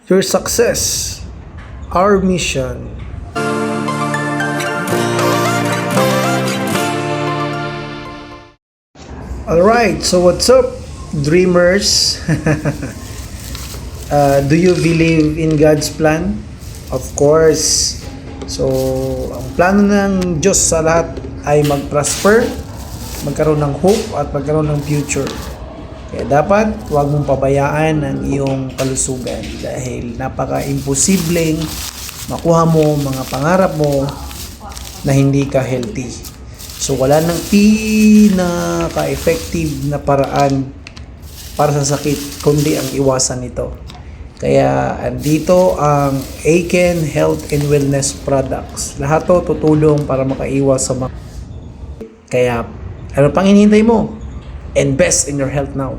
your success, our mission. Alright, so what's up, dreamers? Do you believe in God's plan? Of course. So, ang plano ng Diyos sa lahat ay mag-prosper, magkaroon ng hope at magkaroon ng future. Kaya dapat huwag mong pabayaan ang iyong kalusugan dahil napaka-imposibleng makuha mo mga pangarap mo na hindi ka healthy. So wala nang pinaka-effective na paraan para sa sakit kundi ang iwasan nito. Kaya andito ang Aiken Health and Wellness Products. Lahat to tutulong para makaiwas sa mga. Kaya ano pang hinihintay mo? Invest in your health now.